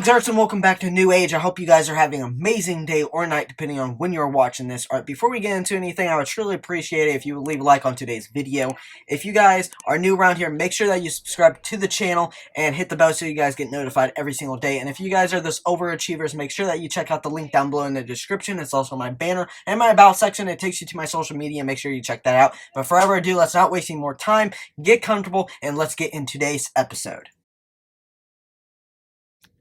Age Arts and welcome back to New Age. I hope you guys are having an amazing day or night depending on when you're watching this. Alright, before we get into anything, I would truly appreciate it if you would leave a like on today's video. If you guys are new around here, make sure that you subscribe to the channel and hit the bell so you guys get notified every single day. And if you guys are those overachievers, make sure that you check out the link down below in the description. It's also my banner and my about section. It takes you to my social media. Make sure you check that out. But forever ado, let's not wasting more time. Get comfortable and let's get in today's episode.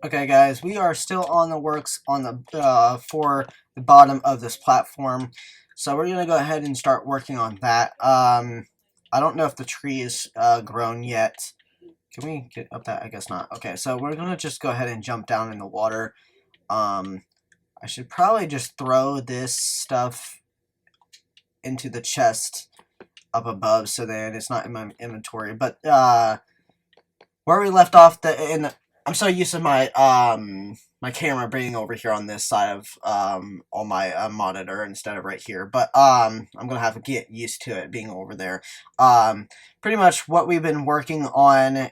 Okay, guys, we are still on the works on the for the bottom of this platform, so we're gonna go ahead and start working on that. I don't know if the tree is grown yet. Can we get up that? I guess not. Okay, so we're gonna just go ahead and jump down in the water. I should probably just throw this stuff into the chest up above so that it's not in my inventory. But where we left off, I'm so used to my my camera being over here on this side of on my monitor instead of right here. But I'm gonna have to get used to it being over there. Pretty much what we've been working on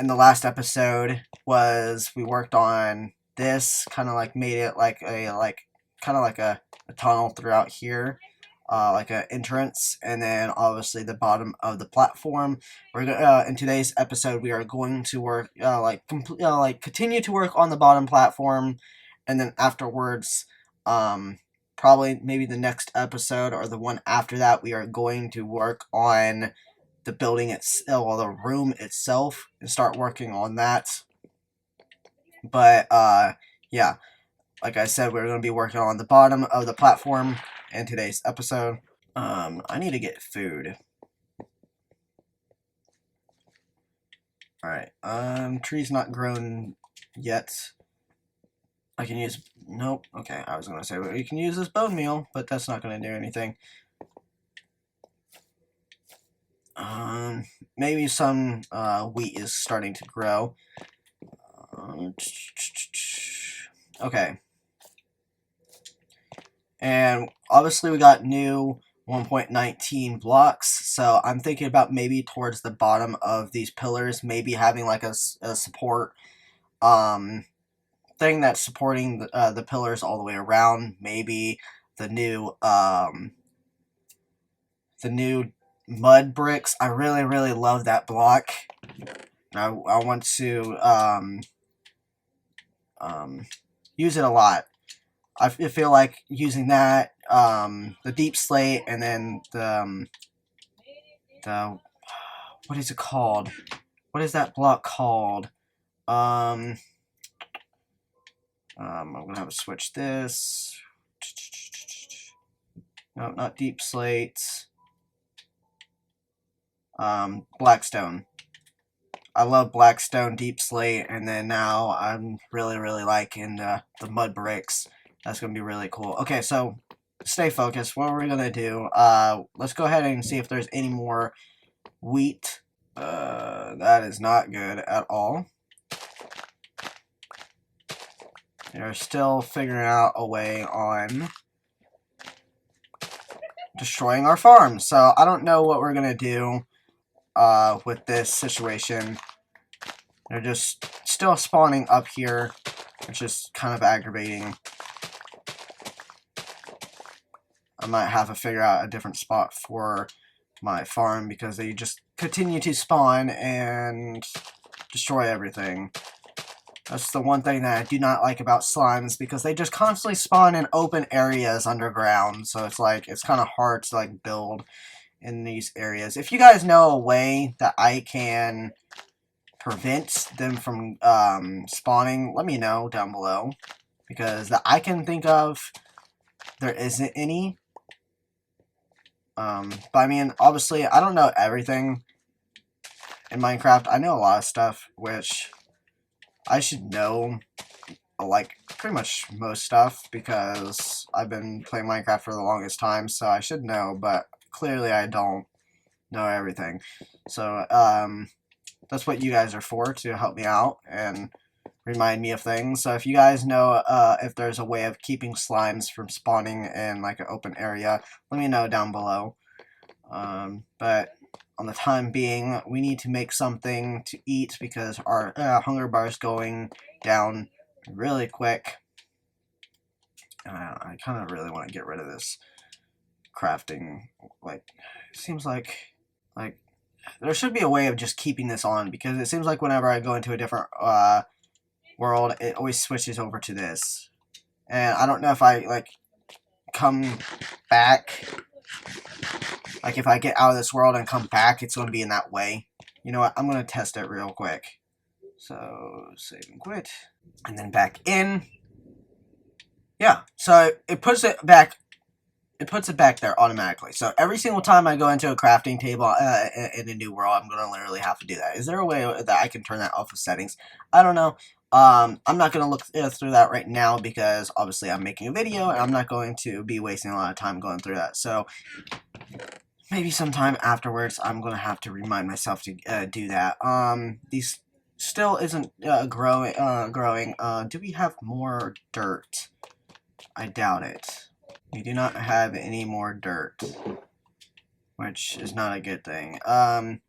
in the last episode was we worked on this, kind of like made it like a kind of like a tunnel throughout here. Like an entrance, and then obviously the bottom of the platform. We're in today's episode we are going to work continue to work on the bottom platform, and then afterwards, probably maybe the next episode or the one after that, we are going to work on the building itself, or the room itself, and start working on that. But yeah, like I said, we're going to be working on the bottom of the platform in today's episode. I need to get food. Alright, tree's not grown yet. I can use, nope, okay, I was gonna say, well, you can use this bone meal, but that's not gonna do anything. Maybe some, wheat is starting to grow. Okay. And obviously we got new 1.19 blocks, so I'm thinking about maybe towards the bottom of these pillars, maybe having like a support thing that's supporting the pillars all the way around. Maybe the new mud bricks. I really love that block. I want to use it a lot. I feel like using that, the deep slate, and then the what is it called? What is that block called? I'm gonna have to switch this. No, not deep slate. Blackstone. I love Blackstone, deep slate, and then now I'm really liking the mud bricks. That's going to be really cool. Okay, so stay focused. What we're going to do, let's go ahead and see if there's any more wheat. That is not good at all. They're still figuring out a way on destroying our farm. So I don't know what we're going to do with this situation. They're just still spawning up here, which is kind of aggravating. I might have to figure out a different spot for my farm because they just continue to spawn and destroy everything. That's the one thing that I do not like about slimes, because they just constantly spawn in open areas underground. So it's like, it's kind of hard to like build in these areas. If you guys know a way that I can prevent them from spawning, let me know down below, because that I can think of, there isn't any. But I mean, obviously, I don't know everything in Minecraft. I know a lot of stuff, which I should know, like, pretty much most stuff, because I've been playing Minecraft for the longest time, so I should know, but clearly I don't know everything. So, that's what you guys are for, to help me out and remind me of things. So if you guys know if there's a way of keeping slimes from spawning in like an open area, let me know down below. But on the time being, we need to make something to eat because our hunger bar is going down really quick. I kind of really want to get rid of this crafting. Like, it seems like there should be a way of just keeping this on, because it seems like whenever I go into a different world, it always switches over to this. And I don't know if I, like, come back, like, if I get out of this world and come back, it's going to be in that way. You know what? I'm going to test it real quick. So, save and quit. And then back in. Yeah, so it puts it back. It puts it back there automatically. So every single time I go into a crafting table in a new world, I'm going to literally have to do that. Is there a way that I can turn that off of settings? I don't know. I'm not going to look through that right now because obviously I'm making a video and I'm not going to be wasting a lot of time going through that. So maybe sometime afterwards I'm going to have to remind myself to do that. These still isn't growing. Do we have more dirt? I doubt it. We do not have any more dirt, which is not a good thing. Right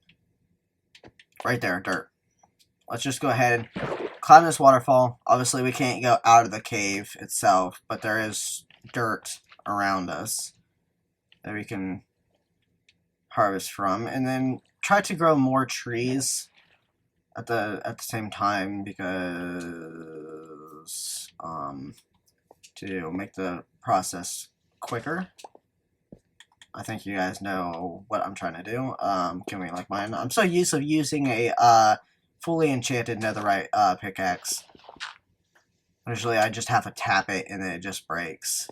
there, dirt. Let's just go ahead and climb this waterfall. Obviously, we can't go out of the cave itself, but there is dirt around us that we can harvest from, and then try to grow more trees at the same time, because to make the process quicker. I think you guys know what I'm trying to do. Can we like mine? I'm so used to using a fully enchanted netherite pickaxe. Usually I just have to tap it and then it just breaks.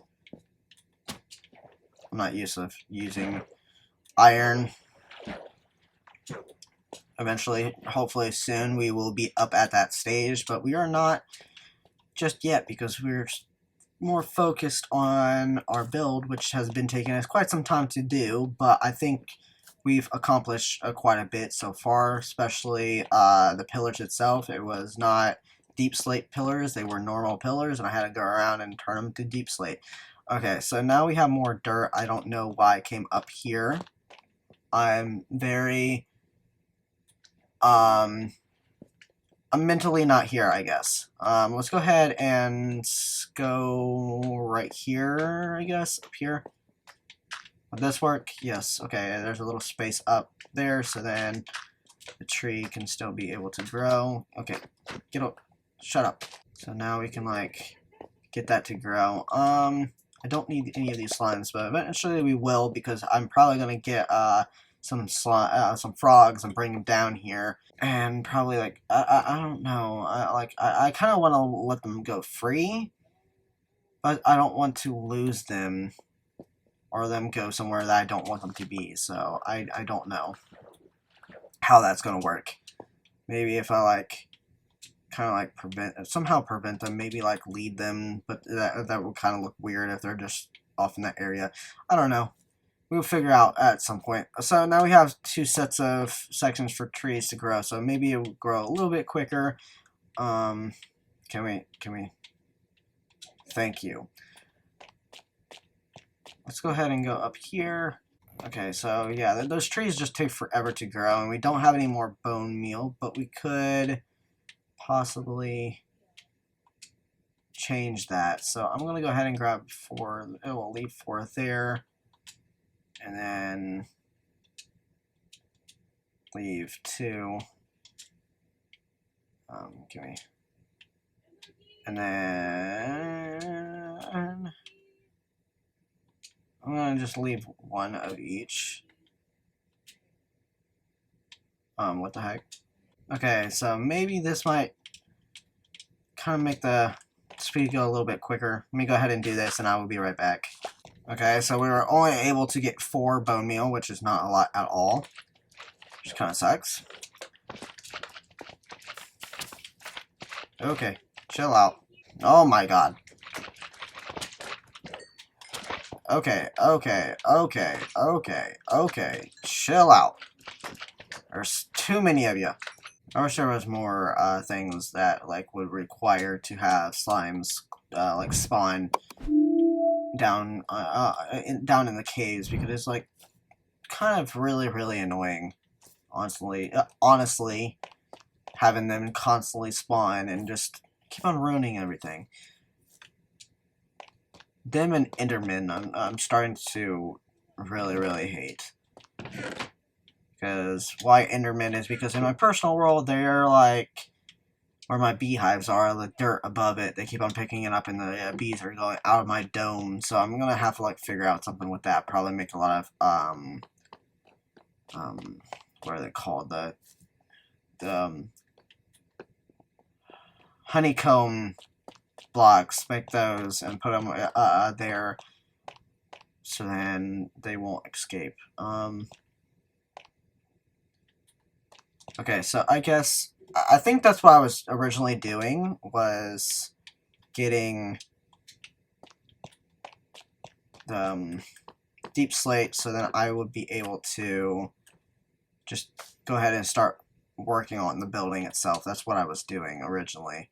I'm not used to using iron. Eventually, hopefully soon, we will be up at that stage, but we are not just yet because we're more focused on our build, which has been taking us quite some time to do, but I think we've accomplished quite a bit so far, especially the pillars itself. It was not deep slate pillars, they were normal pillars, and I had to go around and turn them to deep slate. Okay, so now we have more dirt. I don't know why it came up here. I'm very I'm mentally not here, I guess. Let's go ahead and go right here, I guess, up here. Would this work? Yes. Okay, there's a little space up there, so then the tree can still be able to grow. Okay, get up. Shut up. So now we can, like, get that to grow. I don't need any of these slimes, but eventually we will, because I'm probably going to get, some frogs and bring them down here, and probably like I don't know, I kind of want to let them go free, but I don't want to lose them or them go somewhere that I don't want them to be. So I don't know how that's gonna work. Maybe if I like kind of like somehow prevent them, maybe like lead them, but that would kind of look weird if they're just off in that area. I don't know. We'll figure out at some point. So now we have two sets of sections for trees to grow. So maybe it will grow a little bit quicker. Can we? Thank you. Let's go ahead and go up here. Okay, so yeah, those trees just take forever to grow, and we don't have any more bone meal, but we could possibly change that. So I'm gonna go ahead and grab 4. It will leave 4 there. And then leave 2. And then I'm gonna just leave 1 of each. What the heck? Okay, so maybe this might kind of make the speed go a little bit quicker. Let me go ahead and do this, and I will be right back. Okay, so we were only able to get 4 bone meal, which is not a lot at all, which kind of sucks. Okay, chill out. Oh my god. Okay, chill out. There's too many of you. I wish there was more things that like would require to have slimes like spawn down in the caves, because it's like kind of really annoying. honestly, having them constantly spawn and just keep on ruining everything. Them and Endermen, I'm starting to really hate. Because why Endermen is because in my personal world, they're like where my beehives are, the dirt above it. They keep on picking it up, and the bees are going out of my dome. So I'm gonna have to like figure out something with that. Probably make a lot of what are they called? The honeycomb blocks. Make those and put them there, so then they won't escape. Okay, so I think that's what I was originally doing, was getting the deep slate so then I would be able to just go ahead and start working on the building itself. That's what I was doing originally.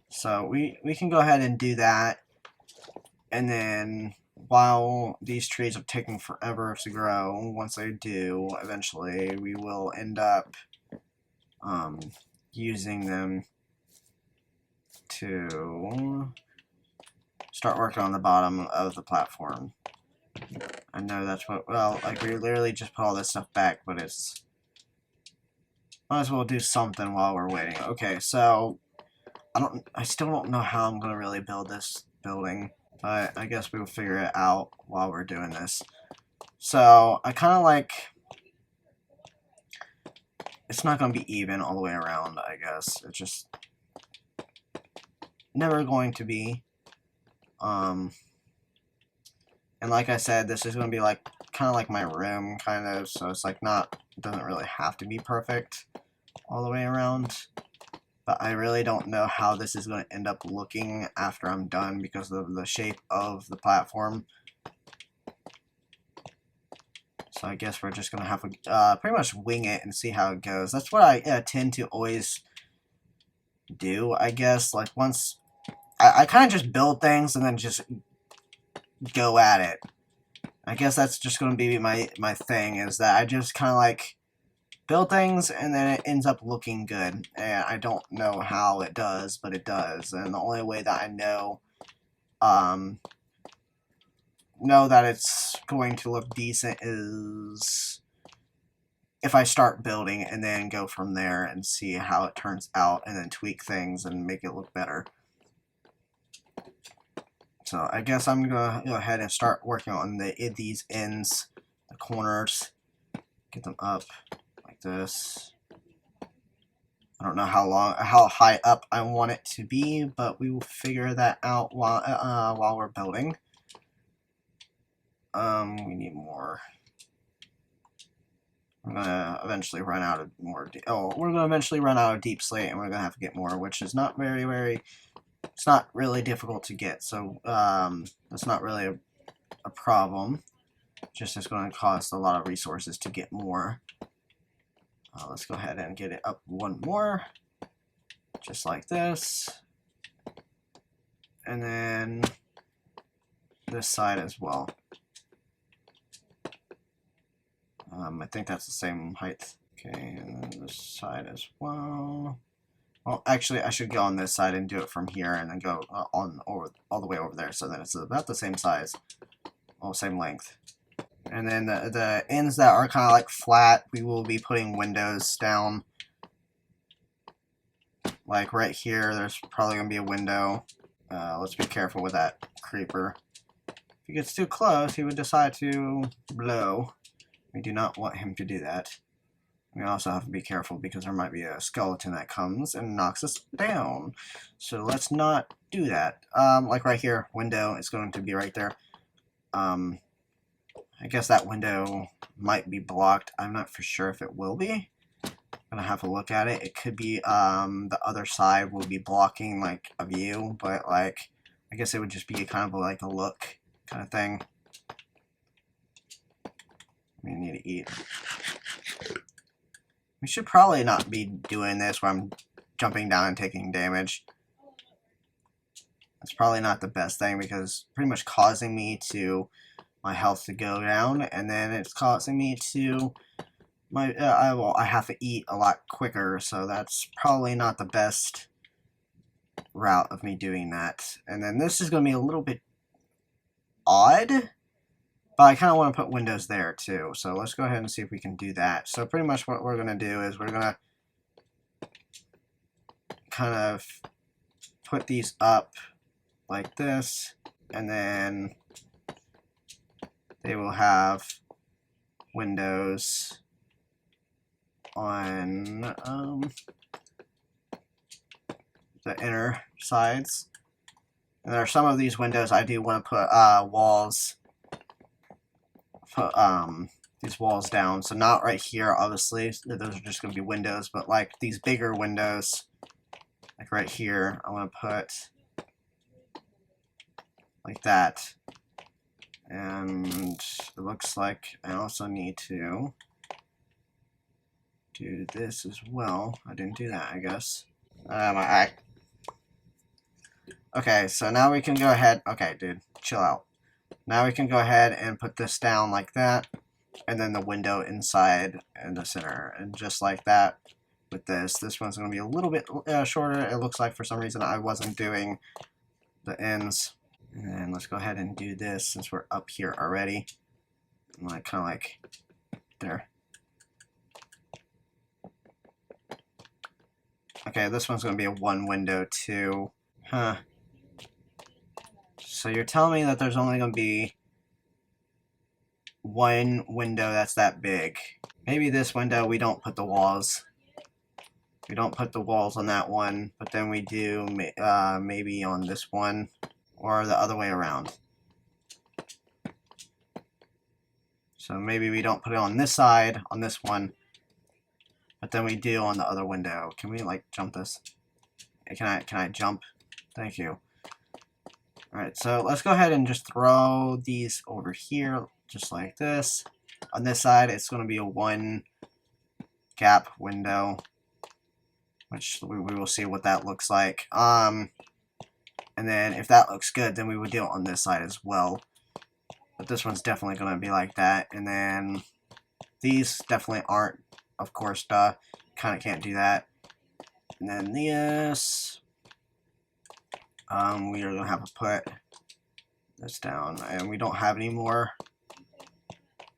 So we can go ahead and do that, and then while these trees are taking forever to grow, once they do, eventually we will end up using them to start working on the bottom of the platform. I know that's what, well, like we literally just put all this stuff back, but it's, might as well do something while we're waiting. Okay, so I still don't know how I'm gonna really build this building, but I guess we'll figure it out while we're doing this. So I kind of like, it's not gonna be even all the way around, I guess. It's just never going to be. And like I said, this is gonna be like kind of like my room, kind of. So it's like not, it doesn't really have to be perfect all the way around. But I really don't know how this is going to end up looking after I'm done because of the shape of the platform. So I guess we're just going to have to pretty much wing it and see how it goes. That's what I tend to always do, I guess. Like once, I kind of just build things and then just go at it. I guess that's just going to be my thing, is that I just kind of like build things and then it ends up looking good, and I don't know how it does, but it does. And the only way that I know that it's going to look decent is if I start building and then go from there and see how it turns out and then tweak things and make it look better. So I guess I'm gonna go ahead and start working on these ends, the corners, get them up like this. I don't know how high up I want it to be, but we will figure that out while we're building. We need more. We're gonna eventually run out of more. We're gonna eventually run out of deep slate, and we're gonna have to get more, which is not very. It's not really difficult to get, so that's not really a problem. Just it's going to cost a lot of resources to get more. Let's go ahead and get it up one more, just like this, and then this side as well. I think that's the same height. Okay, and then this side as well. Well, actually, I should go on this side and do it from here, and then go all the way over there, so that it's about the same size, well, same length. And then the ends that are kind of like flat, we will be putting windows down. Like right here, there's probably going to be a window. Let's be careful with that creeper. If he gets too close, he would decide to blow. We do not want him to do that. We also have to be careful because there might be a skeleton that comes and knocks us down. So let's not do that. Like right here, window is going to be right there. I guess that window might be blocked. I'm not for sure if it will be. I'm gonna have to look at it. It could be the other side will be blocking like a view, but like I guess it would just be kind of like a look kind of thing. We need to eat. We should probably not be doing this where I'm jumping down and taking damage. That's probably not the best thing because it's pretty much causing me to my health to go down, and then it's causing me to I have to eat a lot quicker, so that's probably not the best route of me doing that. And then this is going to be a little bit odd, but I kind of want to put windows there too. So let's go ahead and see if we can do that. So pretty much what we're going to do is we're going to kind of put these up like this, and then they will have windows on the inner sides. And there are some of these windows I do want to put walls, put these walls down. So not right here, obviously. Those are just going to be windows, but like these bigger windows, like right here, I want to put like that. And it looks like I also need to do this as well. I didn't do that, I guess. Okay, so now we can go ahead. Okay, dude, chill out. Now we can go ahead and put this down like that, and then the window inside in the center, and just like that with this. This one's going to be a little bit shorter. It looks like for some reason I wasn't doing the ends. And let's go ahead and do this since we're up here already. Like kind of like there. Okay, this one's going to be a one window too. Huh. So you're telling me that there's only going to be one window that's that big. Maybe this window we don't put the walls. We don't put the walls on that one, but then we do maybe on this one, or the other way around. So maybe we don't put it on this side, on this one, but then we do on the other window. Can we like jump this? Can I jump? Thank you. Alright, so let's go ahead and just throw these over here, just like this. On this side, it's going to be a one gap window, which we will see what that looks like. And then if that looks good, then we would do it on this side as well. But this one's definitely going to be like that. And then these definitely aren't, of course, duh. Kind of can't do that. And then this, we are going to have to put this down. And we don't have any more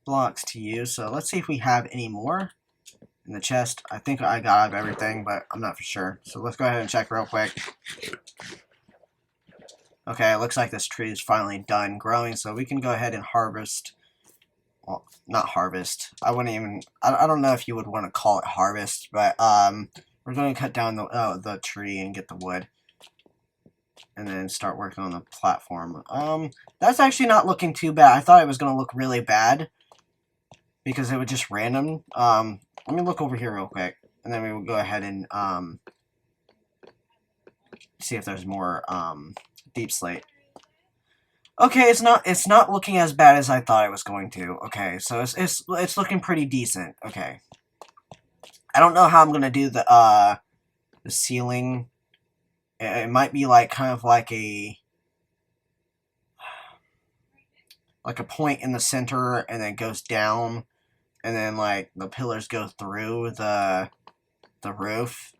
blocks to use. So let's see if we have any more in the chest. I think I got everything, but I'm not for sure. So let's go ahead and check real quick. Okay, it looks like this tree is finally done growing, so we can go ahead and harvest. Well, not harvest. I wouldn't even. I don't know if you would want to call it harvest, but we're going to cut down the tree and get the wood, and then start working on the platform. That's actually not looking too bad. I thought it was going to look really bad because it was just random. Let me look over here real quick, and then we will go ahead and see if there's more deep slate. Okay, it's not looking as bad as I thought it was going to. Okay, so it's looking pretty decent. Okay, I don't know how I'm gonna do the ceiling. It might be like kind of like a point in the center, and then goes down, and then like the pillars go through the roof.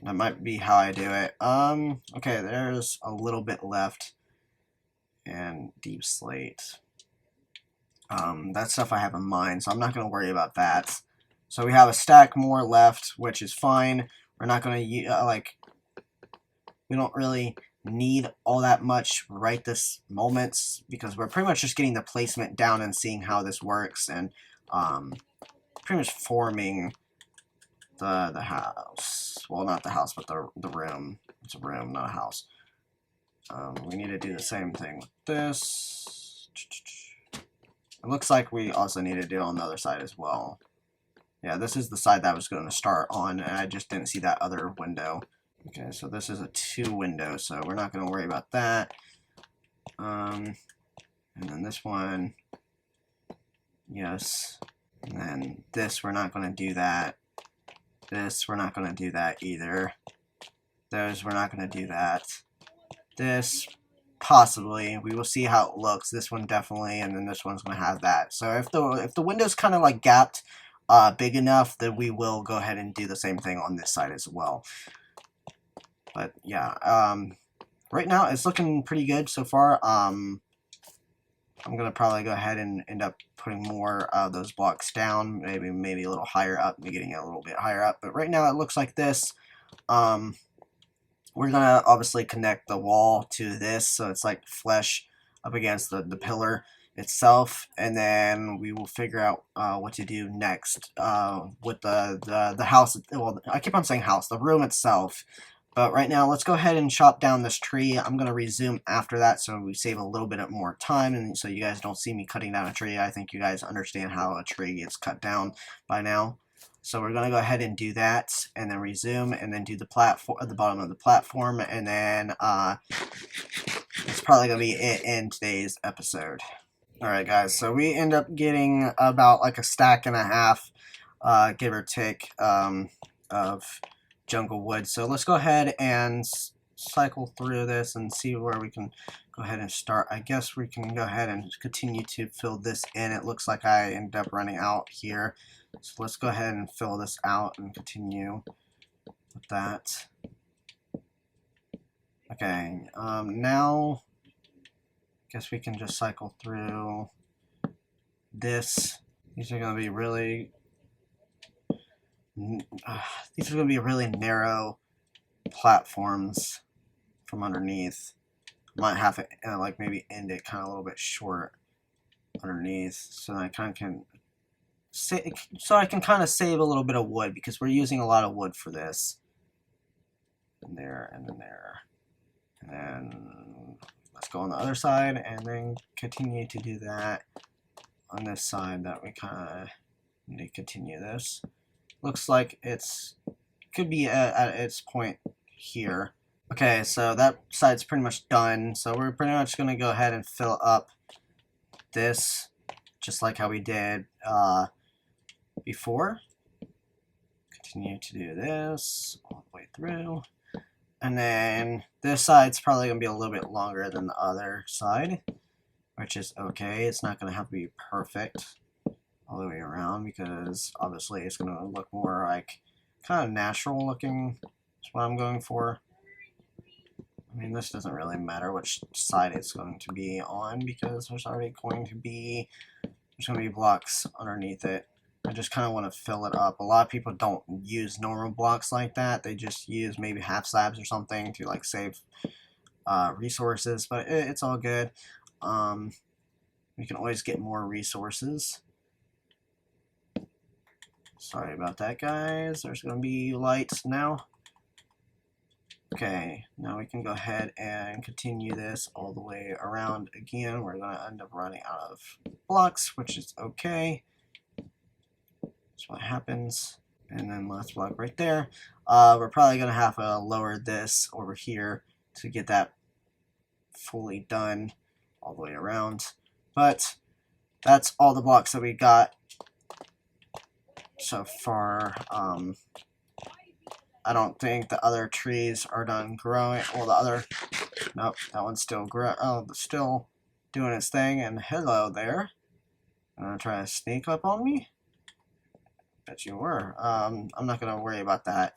That might be how I do it. Okay, there's a little bit left. And deep slate. That stuff I have in mind, so I'm not going to worry about that. So we have a stack more left, which is fine. We're not going to, we don't really need all that much right this moment, because we're pretty much just getting the placement down and seeing how this works, and pretty much forming the house. Well, not the house, but the room. It's a room, not a house. We need to do the same thing with this. It looks like we also need to do it on the other side as well. Yeah, this is the side that I was going to start on, and I just didn't see that other window. Okay, so this is a 2 window, so we're not going to worry about that. And then this one, yes. And then this, we're not going to do that. This, we're not going to do that either. Those, we're not going to do that. This, possibly. We will see how it looks. This one definitely, and then this one's going to have that. So if the window's kind of like gapped, big enough, then we will go ahead and do the same thing on this side as well. But yeah, right now it's looking pretty good so far. I'm gonna probably go ahead and end up putting more of those blocks down, maybe a little higher up, getting it a little bit higher up. But right now it looks like this. We're gonna obviously connect the wall to this, so it's like flush up against the pillar itself, and then we will figure out what to do next with the house. Well, I keep on saying house, the room itself. But right now, let's go ahead and chop down this tree. I'm going to resume after that so we save a little bit more time, and so you guys don't see me cutting down a tree. I think you guys understand how a tree gets cut down by now. So we're going to go ahead and do that, and then resume, and then do the platform at the bottom of the platform, and then it's probably going to be it in today's episode. Alright guys, so we end up getting about like a stack and a half, give or take, of jungle wood. So let's go ahead and cycle through this and see where we can go ahead and start. I guess we can go ahead and continue to fill this in. It looks like I end up running out here. So let's go ahead and fill this out and continue with that. Okay, now I guess we can just cycle through this. These are going to be really narrow platforms from underneath. Might have it like maybe end it kind of a little bit short underneath, so I kind of can kind of save a little bit of wood, because we're using a lot of wood for this. And there, and then there, and then let's go on the other side, and then continue to do that on this side. That we kind of need to continue this. Looks like could be at its point here. Okay, so that side's pretty much done. So we're pretty much going to go ahead and fill up this, just like how we did before. Continue to do this all the way through. And then this side's probably going to be a little bit longer than the other side, which is okay. It's not going to have to be perfect all the way around, because obviously it's going to look more like kind of natural looking. That's what I'm going for. I mean, this doesn't really matter which side it's going to be on, because there's already going to be blocks underneath it. I just kind of want to fill it up. A lot of people don't use normal blocks like that. They just use maybe half slabs or something to like save resources, but it's all good. We can always get more resources. Sorry about that, guys. There's going to be lights now. Okay, now we can go ahead and continue this all the way around again. We're going to end up running out of blocks, which is okay. That's what happens. And then last block right there. We're probably going to have to lower this over here to get that fully done all the way around. But that's all the blocks that we got so far. I don't think the other trees are done growing. Well, nope, that one's still still doing its thing. And hello there. Gonna try to sneak up on me? Bet you were. I'm not gonna worry about that.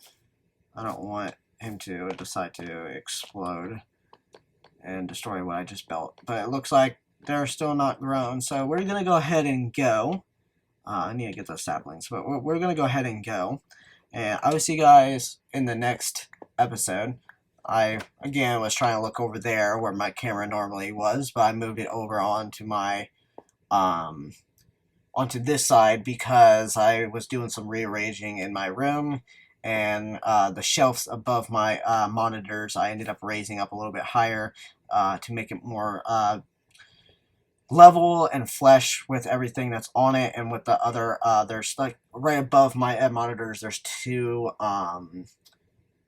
I don't want him to decide to explode and destroy what I just built. But it looks like they're still not grown, so we're gonna go ahead and go. I need to get those saplings, but we're gonna go ahead and go. And I will see you guys in the next episode. I, again, was trying to look over there where my camera normally was, but I moved it over onto my, onto this side, because I was doing some rearranging in my room, and the shelves above my monitors, I ended up raising up a little bit higher to make it more level and flush with everything that's on it. And with the other, there's like right above my monitors, there's two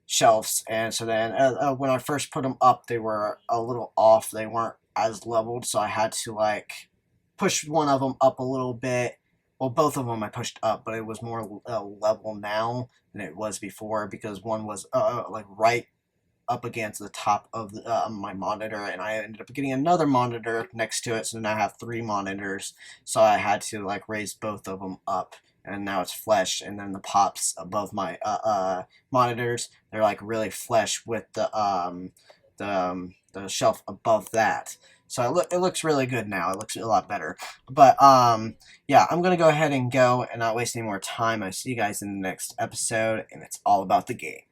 shelves, and so then when I first put them up, they were a little off. They weren't as leveled, so I had to like push one of them up a little bit. Well, both of them I pushed up, but it was more level now than it was before, because one was like right up against the top of my monitor, and I ended up getting another monitor next to it, so now I have 3 monitors. So I had to like raise both of them up, and now it's flush. And then the pops above my monitors, they're like really flush with the shelf above that. So it looks really good now. It looks a lot better. But yeah, I'm gonna go ahead and go and not waste any more time. I see you guys in the next episode, and it's all about the game.